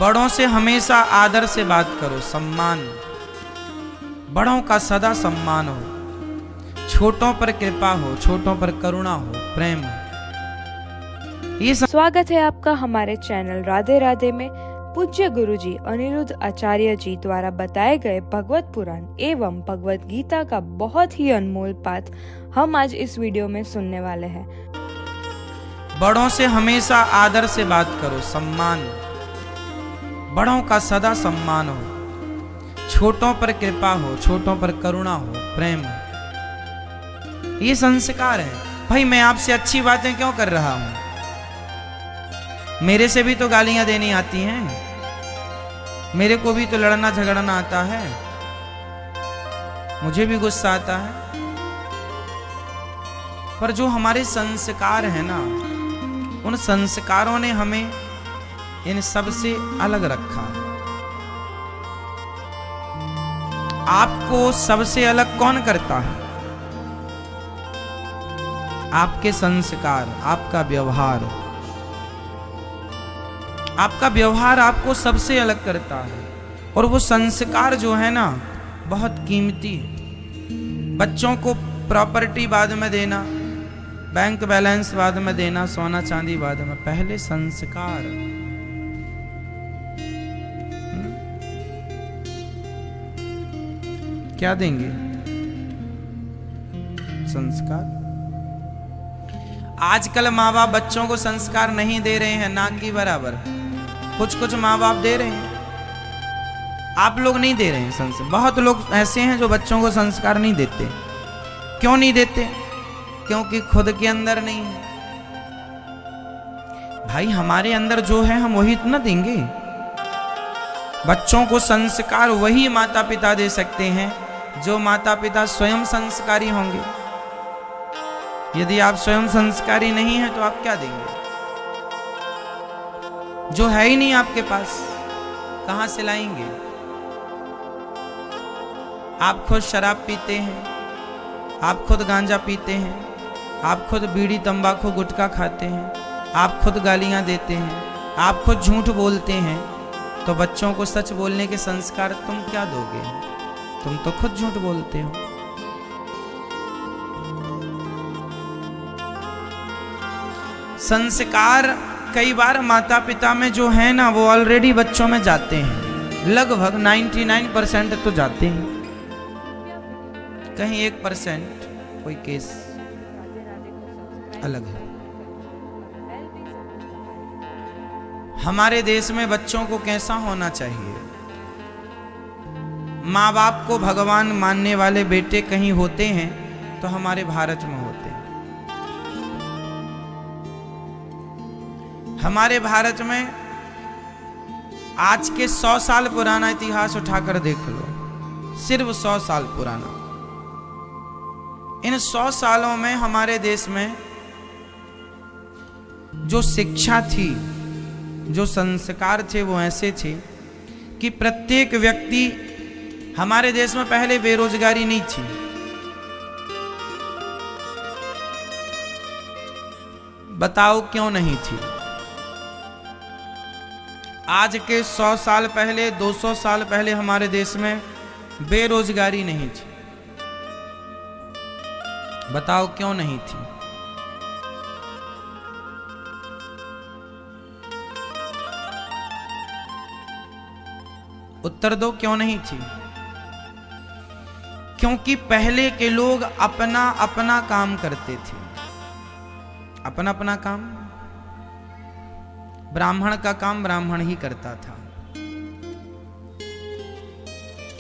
बड़ों से हमेशा आदर से बात करो, सम्मान, बड़ों का सदा सम्मान हो, छोटों पर कृपा हो, छोटों पर करुणा हो, प्रेम हो। ये स्वागत है आपका हमारे चैनल राधे राधे में। पूज्य गुरुजी अनिरुद्ध आचार्य जी द्वारा बताए गए भगवत पुराण एवं भगवत गीता का बहुत ही अनमोल पाठ हम आज इस वीडियो में सुनने वाले हैं। बड़ों से हमेशा आदर से बात करो, सम्मान, बड़ों का सदा सम्मान हो, छोटों पर कृपा हो, छोटों पर करुणा हो, प्रेम हो। ये संस्कार है। भाई मैं आपसे अच्छी बातें क्यों कर रहा हूं? मेरे से भी तो गालियां देनी आती हैं, मेरे को भी तो लड़ना झगड़ना आता है, मुझे भी गुस्सा आता है। पर जो हमारे संस्कार है ना, उन संस्कारों ने हमें इन सब से अलग रखा है। आपको सबसे अलग कौन करता है? आपके संस्कार, आपका व्यवहार। आपका व्यवहार आपको सबसे अलग करता है। और वो संस्कार जो है ना, बहुत कीमती है। बच्चों को प्रॉपर्टी बाद में देना, बैंक बैलेंस बाद में देना, सोना चांदी बाद में, पहले संस्कार। क्या देंगे? संस्कार। आजकल माँ बाप बच्चों को संस्कार नहीं दे रहे हैं, ना की बराबर। कुछ कुछ माँ बाप दे रहे हैं, आप लोग नहीं दे रहे हैं संस्कार। बहुत लोग ऐसे हैं जो बच्चों को संस्कार नहीं देते। क्यों नहीं देते? क्योंकि खुद के अंदर नहीं है। भाई हमारे अंदर जो है हम वही तो ना देंगे। बच्चों को संस्कार वही माता पिता दे सकते हैं जो माता पिता स्वयं संस्कारी होंगे। यदि आप स्वयं संस्कारी नहीं हैं तो आप क्या देंगे? जो है ही नहीं आपके पास, कहां से लाएंगे? आप खुद शराब पीते हैं, आप खुद गांजा पीते हैं, आप खुद बीड़ी तंबाकू गुटखा खाते हैं, आप खुद गालियां देते हैं, आप खुद झूठ बोलते हैं, तो बच्चों को सच बोलने के संस्कार तुम क्या दोगे? तुम तो खुद झूठ बोलते हो। संस्कार कई बार माता पिता में जो है ना, वो ऑलरेडी बच्चों में जाते हैं। लगभग 99% तो जाते हैं, कहीं 1% कोई केस अलग है। हमारे देश में बच्चों को कैसा होना चाहिए? माँ बाप को भगवान मानने वाले बेटे कहीं होते हैं तो हमारे भारत में होते हैं। हमारे भारत में आज के 100 साल पुराना इतिहास उठाकर देख लो, सिर्फ 100 साल पुराना। इन 100 सालों में हमारे देश में जो शिक्षा थी, जो संस्कार थे, वो ऐसे थे कि प्रत्येक व्यक्ति, हमारे देश में पहले बेरोजगारी नहीं थी। बताओ क्यों नहीं थी? आज के 100 साल पहले, 200 साल पहले हमारे देश में बेरोजगारी नहीं थी। बताओ क्यों नहीं थी? उत्तर दो, क्यों नहीं थी? क्योंकि पहले के लोग अपना अपना काम करते थे। अपना अपना काम। ब्राह्मण का काम ब्राह्मण ही करता था,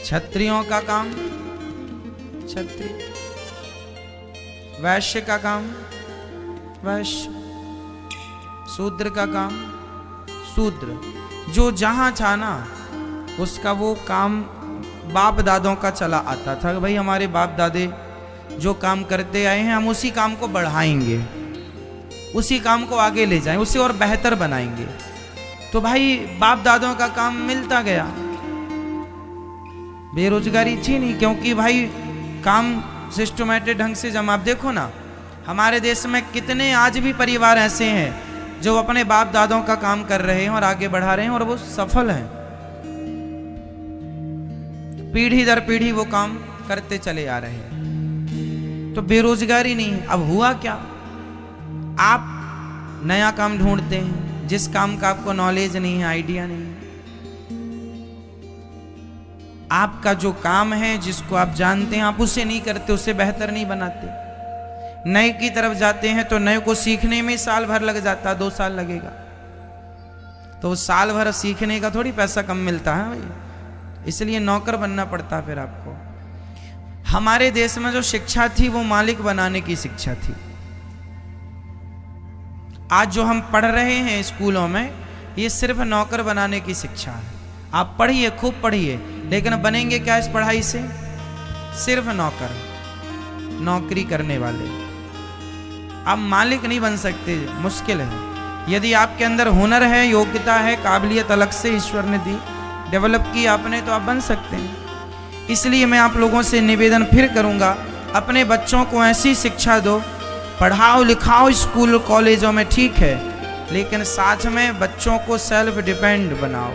क्षत्रियों का काम क्षत्रिय, वैश्य का काम वैश्य, शूद्र का काम शूद्र। जो जहां था ना, उसका वो काम बाप दादों का चला आता था। भाई हमारे बाप दादे जो काम करते आए हैं, हम उसी काम को बढ़ाएंगे, उसी काम को आगे ले जाएं, उसे और बेहतर बनाएंगे। तो भाई बाप दादों का काम मिलता गया, बेरोजगारी थी नहीं। क्योंकि भाई काम सिस्टमैटिक ढंग से जब आप देखो ना, हमारे देश में कितने आज भी परिवार ऐसे हैं जो अपने बाप दादों का काम कर रहे हैं और आगे बढ़ा रहे हैं और वो सफल हैं, पीढ़ी दर पीढ़ी वो काम करते चले आ रहे हैं। तो बेरोजगारी नहीं है। अब हुआ क्या, आप नया काम ढूंढते हैं जिस काम का आपको नॉलेज नहीं है, आइडिया नहीं है। आपका जो काम है जिसको आप जानते हैं आप उसे नहीं करते, उसे बेहतर नहीं बनाते। नए की तरफ जाते हैं तो नए को सीखने में साल भर लग जाता है, 2 साल लगेगा। तो साल भर सीखने का थोड़ी पैसा कम मिलता है भाई, इसलिए नौकर बनना पड़ता है फिर आपको। हमारे देश में जो शिक्षा थी वो मालिक बनाने की शिक्षा थी। आज जो हम पढ़ रहे हैं स्कूलों में, ये सिर्फ नौकर बनाने की शिक्षा है। आप पढ़िए, खूब पढ़िए, लेकिन बनेंगे क्या इस पढ़ाई से? सिर्फ नौकर, नौकरी करने वाले। आप मालिक नहीं बन सकते, मुश्किल है। यदि आपके अंदर हुनर है, योग्यता है, काबिलियत अलग से ईश्वर ने दी, डेवलप की आपने, तो आप बन सकते हैं। इसलिए मैं आप लोगों से निवेदन फिर करूंगा, अपने बच्चों को ऐसी शिक्षा दो, पढ़ाओ लिखाओ स्कूल कॉलेजों में, ठीक है, लेकिन साथ में बच्चों को सेल्फ डिपेंड बनाओ,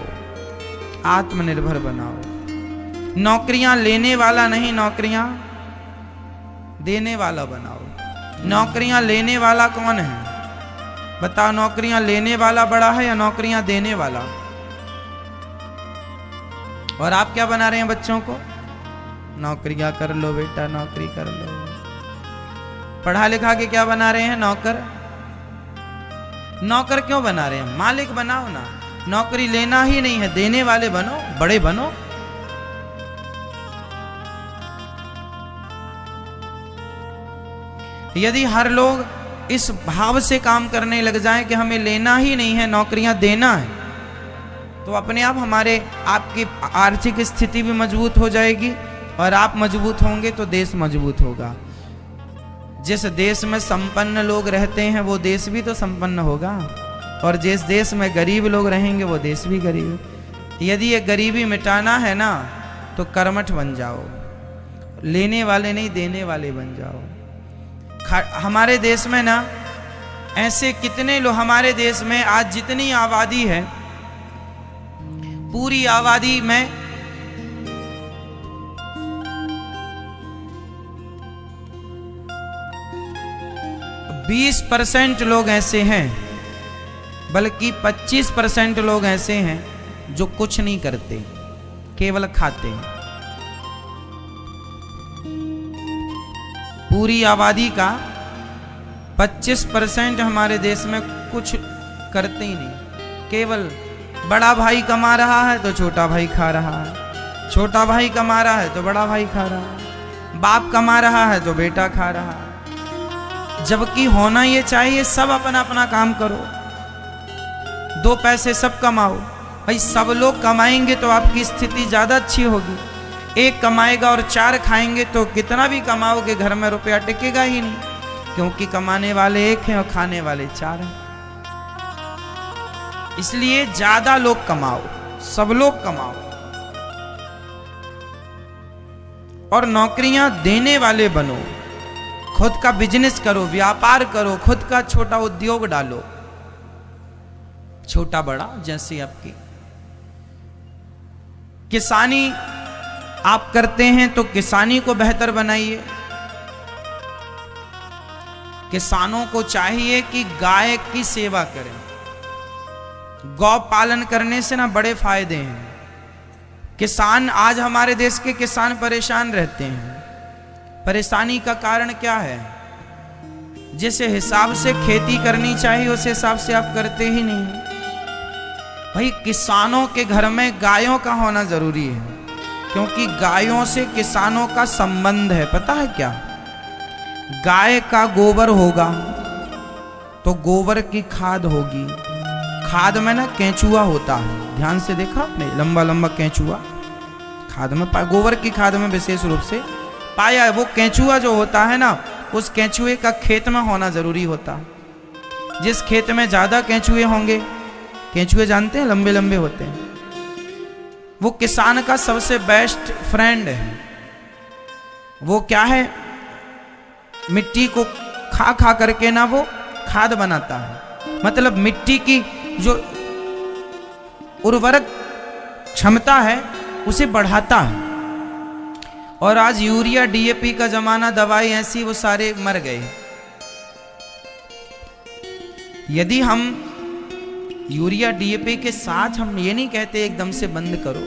आत्मनिर्भर बनाओ। नौकरियां लेने वाला नहीं, नौकरियां देने वाला बनाओ। नौकरियां लेने वाला कौन है बताओ? नौकरियां लेने वाला बड़ा है या नौकरियां देने वाला? और आप क्या बना रहे हैं बच्चों को? नौकरियां कर लो बेटा, नौकरी कर लो। पढ़ा लिखा के क्या बना रहे हैं? नौकर। नौकर क्यों बना रहे हैं? मालिक बनाओ ना। नौकरी लेना ही नहीं है, देने वाले बनो, बड़े बनो। यदि हर लोग इस भाव से काम करने लग जाएं कि हमें लेना ही नहीं है, नौकरियां देना है, तो अपने आप हमारे आपकी आर्थिक स्थिति भी मजबूत हो जाएगी, और आप मजबूत होंगे तो देश मजबूत होगा। जिस देश में संपन्न लोग रहते हैं वो देश भी तो संपन्न होगा, और जिस देश में गरीब लोग रहेंगे वो देश भी गरीब। यदि ये गरीबी मिटाना है ना, तो कर्मठ बन जाओ, लेने वाले नहीं देने वाले बन जाओ। हमारे देश में ना ऐसे कितने लोग, हमारे देश में आज जितनी आबादी है, पूरी आबादी में 20% लोग ऐसे हैं, बल्कि 25% लोग ऐसे हैं जो कुछ नहीं करते, केवल खाते हैं। पूरी आबादी का 25% हमारे देश में कुछ करते ही नहीं, केवल बड़ा भाई कमा रहा है तो छोटा भाई खा रहा है, छोटा भाई कमा रहा है तो बड़ा भाई खा रहा है, बाप कमा रहा है तो बेटा खा रहा है। जबकि होना ये चाहिए सब अपना अपना काम करो, 2 पैसे सब कमाओ। भाई सब लोग कमाएंगे तो आपकी स्थिति ज़्यादा अच्छी होगी। एक कमाएगा और 4 खाएंगे तो कितना भी कमाओगे घर में रुपया टिकेगा ही नहीं, क्योंकि कमाने वाले 1 हैं और खाने वाले 4 हैं। इसलिए ज़्यादा लोग कमाओ, सब लोग कमाओ, और नौकरियां देने वाले बनो। खुद का बिजनेस करो, व्यापार करो, खुद का छोटा उद्योग डालो, छोटा बड़ा जैसे आपकी। किसानी आप करते हैं तो किसानी को बेहतर बनाइए। किसानों को चाहिए कि गाय की सेवा करें। गौ पालन करने से ना बड़े फायदे हैं। किसान, आज हमारे देश के किसान परेशान रहते हैं। परेशानी का कारण क्या है? जिस हिसाब से खेती करनी चाहिए उस हिसाब से आप करते ही नहीं। भाई किसानों के घर में गायों का होना जरूरी है, क्योंकि गायों से किसानों का संबंध है। पता है क्या? गाय का गोबर होगा तो गोबर की खाद होगी। खाद में ना केंचुआ होता है, ध्यान से देखा आपने? लंबा लंबा केंचुआ खाद में गोबर की खाद में विशेष रूप से पाया है। वो केंचुआ जो होता है ना, उस केंचुए का खेत में होना जरूरी होता है। जिस खेत में ज्यादा केंचुए होंगे, केंचुए जानते हैं लंबे लंबे होते हैं, वो किसान का सबसे बेस्ट फ्रेंड है। वो क्या है? मिट्टी को खा खा करके ना वो खाद बनाता है। मतलब मिट्टी की जो उर्वरक क्षमता है उसे बढ़ाता है। और आज यूरिया डीएपी का जमाना, दवाई ऐसी, वो सारे मर गए। यदि हम यूरिया डीएपी के साथ, हम ये नहीं कहते एकदम से बंद करो,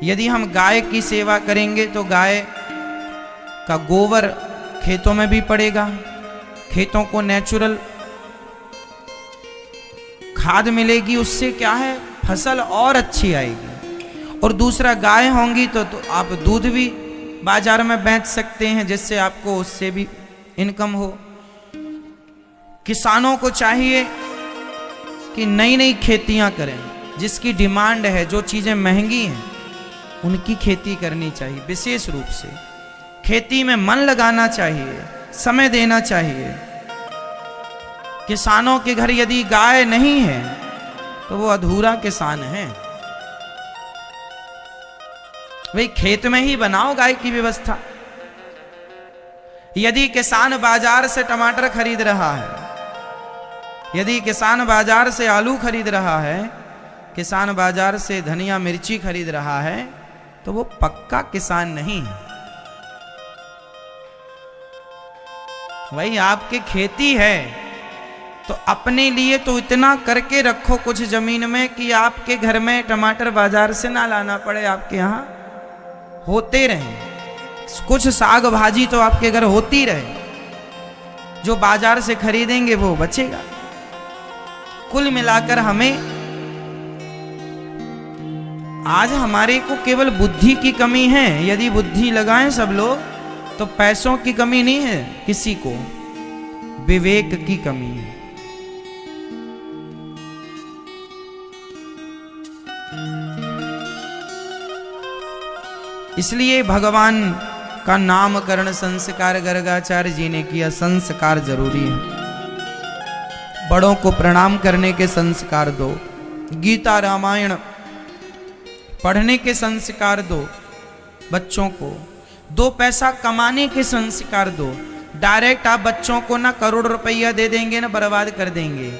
यदि हम गाय की सेवा करेंगे तो गाय का गोबर खेतों में भी पड़ेगा, खेतों को नेचुरल खाद मिलेगी, उससे क्या है फसल और अच्छी आएगी। और दूसरा, गाय होंगी तो आप दूध भी बाजार में बेच सकते हैं, जिससे आपको उससे भी इनकम हो। किसानों को चाहिए कि नई नई खेतियां करें, जिसकी डिमांड है, जो चीजें महंगी हैं उनकी खेती करनी चाहिए। विशेष रूप से खेती में मन लगाना चाहिए, समय देना चाहिए। किसानों के घर यदि गाय नहीं है तो वो अधूरा किसान है। भाई खेत में ही बनाओ गाय की व्यवस्था। यदि किसान बाजार से टमाटर खरीद रहा है, यदि किसान बाजार से आलू खरीद रहा है, किसान बाजार से धनिया मिर्ची खरीद रहा है, तो वो पक्का किसान नहीं है। भाई आपके खेती है तो अपने लिए तो इतना करके रखो कुछ जमीन में कि आपके घर में टमाटर बाजार से ना लाना पड़े, आपके यहाँ होते रहे। कुछ साग भाजी तो आपके घर होती रहे, जो बाजार से खरीदेंगे वो बचेगा। कुल मिलाकर हमें आज हमारे को केवल बुद्धि की कमी है। यदि बुद्धि लगाएं सब लोग तो पैसों की कमी नहीं है किसी को, विवेक की कमी है। इसलिए भगवान का नामकरण संस्कार गर्गाचार्य जी ने किया। संस्कार जरूरी है। बड़ों को प्रणाम करने के संस्कार दो, गीता रामायण पढ़ने के संस्कार दो बच्चों को, 2 पैसा कमाने के संस्कार दो। डायरेक्ट आप बच्चों को ना करोड़ रुपया दे देंगे ना बर्बाद कर देंगे।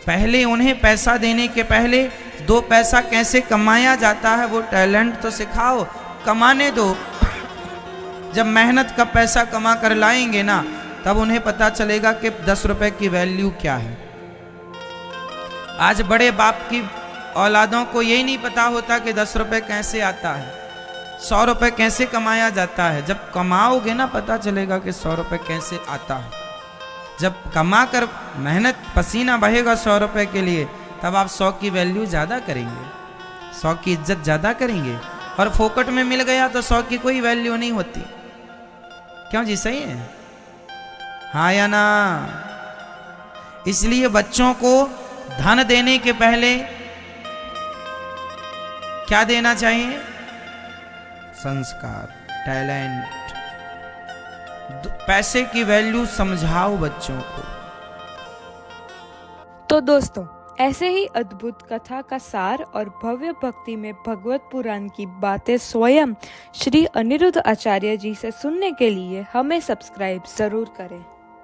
पहले उन्हें पैसा देने के पहले 2 पैसा कैसे कमाया जाता है वो टैलेंट तो सिखाओ, कमाने दो। जब मेहनत का पैसा कमा कर लाएंगे ना, तब उन्हें पता चलेगा कि 10 रुपए की वैल्यू क्या है। आज बड़े बाप की औलादों को यही नहीं पता होता कि 10 रुपए कैसे आता है, 100 रुपए कैसे कमाया जाता है। जब कमाओगे ना पता चलेगा कि 100 रुपए कैसे आता है। जब कमा कर मेहनत पसीना बहेगा 100 रुपए के लिए, तब आप 100 की वैल्यू ज़्यादा करेंगे, 100 की इज्जत ज़्यादा करेंगे। और फोकट में मिल गया तो 100 की कोई वैल्यू नहीं होती। क्यों जी, सही है? हाँ या ना? इसलिए बच्चों को धन देने के पहले क्या देना चाहिए? संस्कार, टैलेंट। पैसे की वैल्यू समझाओ बच्चों को। तो दोस्तों, ऐसे ही अद्भुत कथा का सार और भव्य भक्ति में भगवत पुराण की बातें स्वयं श्री अनिरुद्ध आचार्य जी से सुनने के लिए हमें सब्सक्राइब जरूर करें।